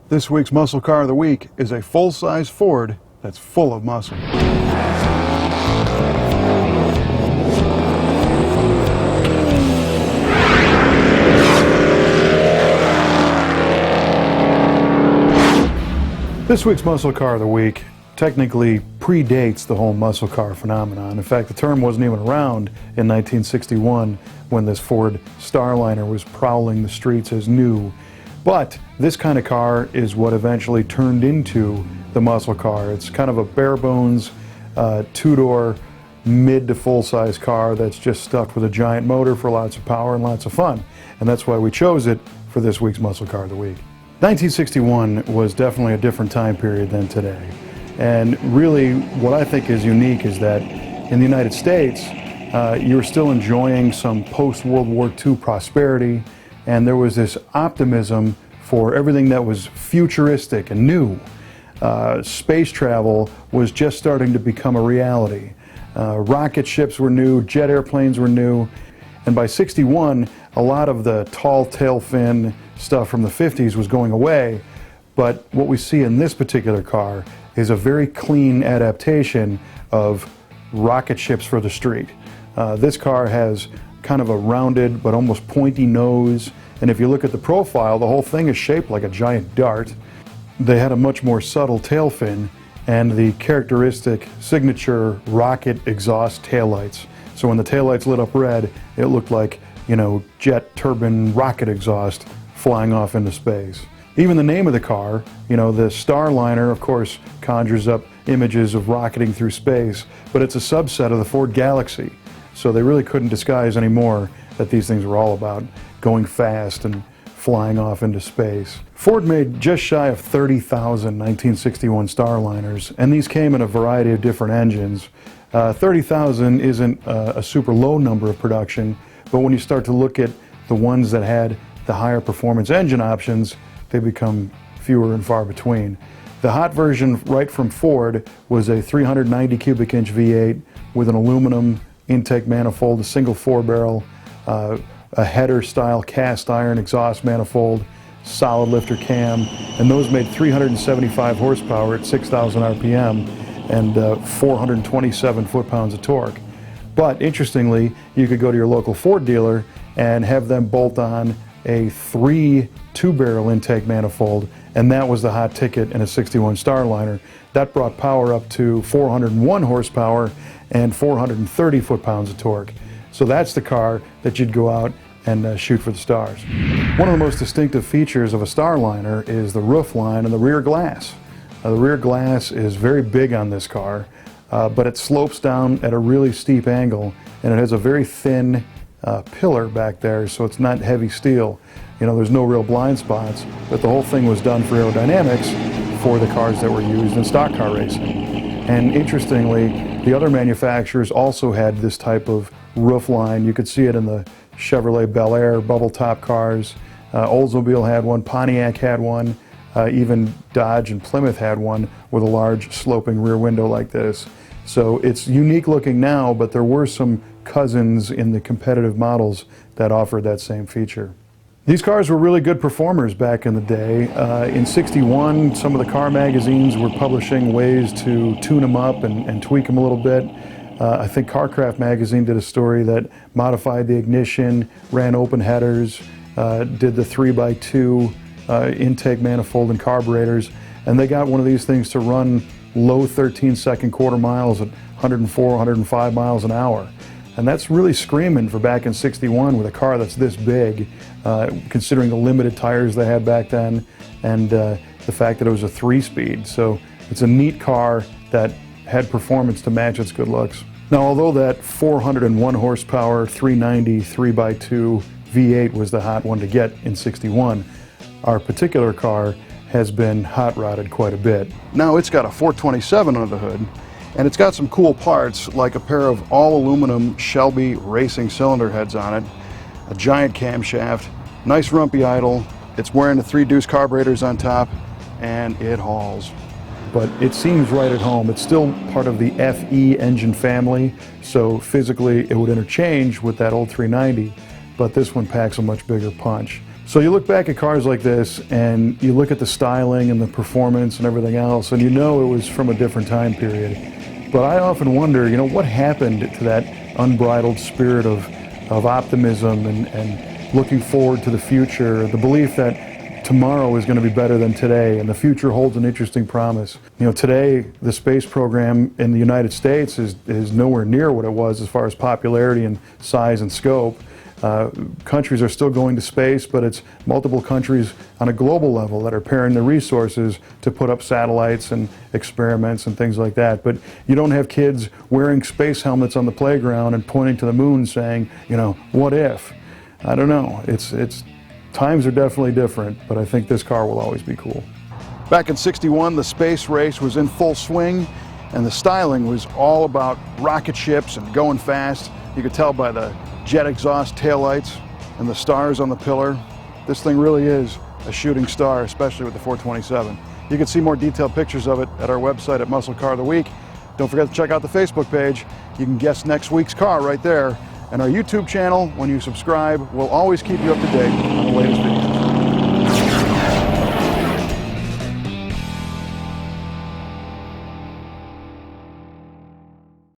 This week's Muscle Car of the Week is a full-size Ford that's full of muscle. This week's Muscle Car of the Week technically predates the whole muscle car phenomenon. In fact, the term wasn't even around in 1961 when this Ford Starliner was prowling the streets as new. But this kind of car is what eventually turned into the muscle car. It's kind of a bare bones, two-door, mid to full-size car that's just stuffed with a giant motor for lots of power and lots of fun. And that's why we chose it for this week's Muscle Car of the Week. 1961 was definitely a different time period than today. And really, what I think is unique is that in the United States, you were still enjoying some post-World War II prosperity, and there was this optimism for everything that was futuristic and new. Space travel was just starting to become a reality. Rocket ships were new, jet airplanes were new, and by '61, a lot of the tall tail fin stuff from the 50s was going away. But what we see in this particular car is a very clean adaptation of rocket ships for the street. This car has kind of a rounded but almost pointy nose, and if you look at the profile, the whole thing is shaped like a giant dart. They had a much more subtle tail fin and the characteristic signature rocket exhaust taillights. So when the taillights lit up red, it looked like, you know, jet turbine rocket exhaust flying off into space. Even the name of the car, you know, the Starliner, of course, conjures up images of rocketing through space, but it's a subset of the Ford Galaxy. So they really couldn't disguise anymore that these things were all about going fast and flying off into space. Ford made just shy of 30,000 1961 Starliners, and these came in a variety of different engines. 30,000 isn't a super low number of production, but when you start to look at the ones that had the higher performance engine options, they become fewer and far between. The hot version right from Ford was a 390 cubic inch V8 with an aluminum intake manifold, a single 4-barrel, a header style cast iron exhaust manifold, solid lifter cam, and those made 375 horsepower at 6,000 RPM and 427 foot-pounds of torque. But interestingly, you could go to your local Ford dealer and have them bolt on a 2-barrel intake manifold, and that was the hot ticket in a '61 Starliner. That brought power up to 401 horsepower and 430 foot-pounds of torque. So that's the car that you'd go out and shoot for the stars. One of the most distinctive features of a Starliner is the roof line and the rear glass. The rear glass is very big on this car, but it slopes down at a really steep angle, and it has a very thin pillar back there, so it's not heavy steel. You know, there's no real blind spots, but the whole thing was done for aerodynamics for the cars that were used in stock car racing. And interestingly, the other manufacturers also had this type of roof line. You could see it in the Chevrolet Bel Air bubble top cars. Oldsmobile had one, Pontiac had one, even Dodge and Plymouth had one with a large sloping rear window like this. So it's unique looking now, but there were some cousins in the competitive models that offered that same feature. These cars were really good performers back in the day. In '61, some of the car magazines were publishing ways to tune them up and tweak them a little bit. I think CarCraft magazine did a story that modified the ignition, ran open headers, did the 3x2 intake manifold and carburetors, and they got one of these things to run low 13-second quarter miles at 104, 105 miles an hour. And that's really screaming for back in '61 with a car that's this big, considering the limited tires they had back then and the fact that it was a 3-speed. So it's a neat car that had performance to match its good looks. Now, although that 401 horsepower 390 3x2 V8 was the hot one to get in '61, our particular car has been hot rodded quite a bit. Now it's got a 427 under the hood, and it's got some cool parts like a pair of all aluminum Shelby racing cylinder heads on it, a giant camshaft, nice rumpy idle, it's wearing the 3-deuce carburetors on top, and it hauls. But it seems right at home. It's still part of the FE engine family, so physically it would interchange with that old 390, but this one packs a much bigger punch. So you look back at cars like this and you look at the styling and the performance and everything else, and you know it was from a different time period. But I often wonder, you know, what happened to that unbridled spirit of optimism and looking forward to the future, the belief that tomorrow is going to be better than today and the future holds an interesting promise. You know, today the space program in the United States is nowhere near what it was as far as popularity and size and scope. Countries are still going to space, but it's multiple countries on a global level that are pairing the resources to put up satellites and experiments and things like that. But you don't have kids wearing space helmets on the playground and pointing to the moon saying, you know, what if? I don't know. It's times are definitely different, but I think this car will always be cool. Back in '61, the space race was in full swing, and the styling was all about rocket ships and going fast. You could tell by the jet exhaust taillights and the stars on the pillar. This thing really is a shooting star, especially with the 427. You can see more detailed pictures of it at our website at MuscleCarOfTheWeek. Don't forget to check out the Facebook page. You can guess next week's car right there. And our YouTube channel, when you subscribe, will always keep you up to date on the latest videos.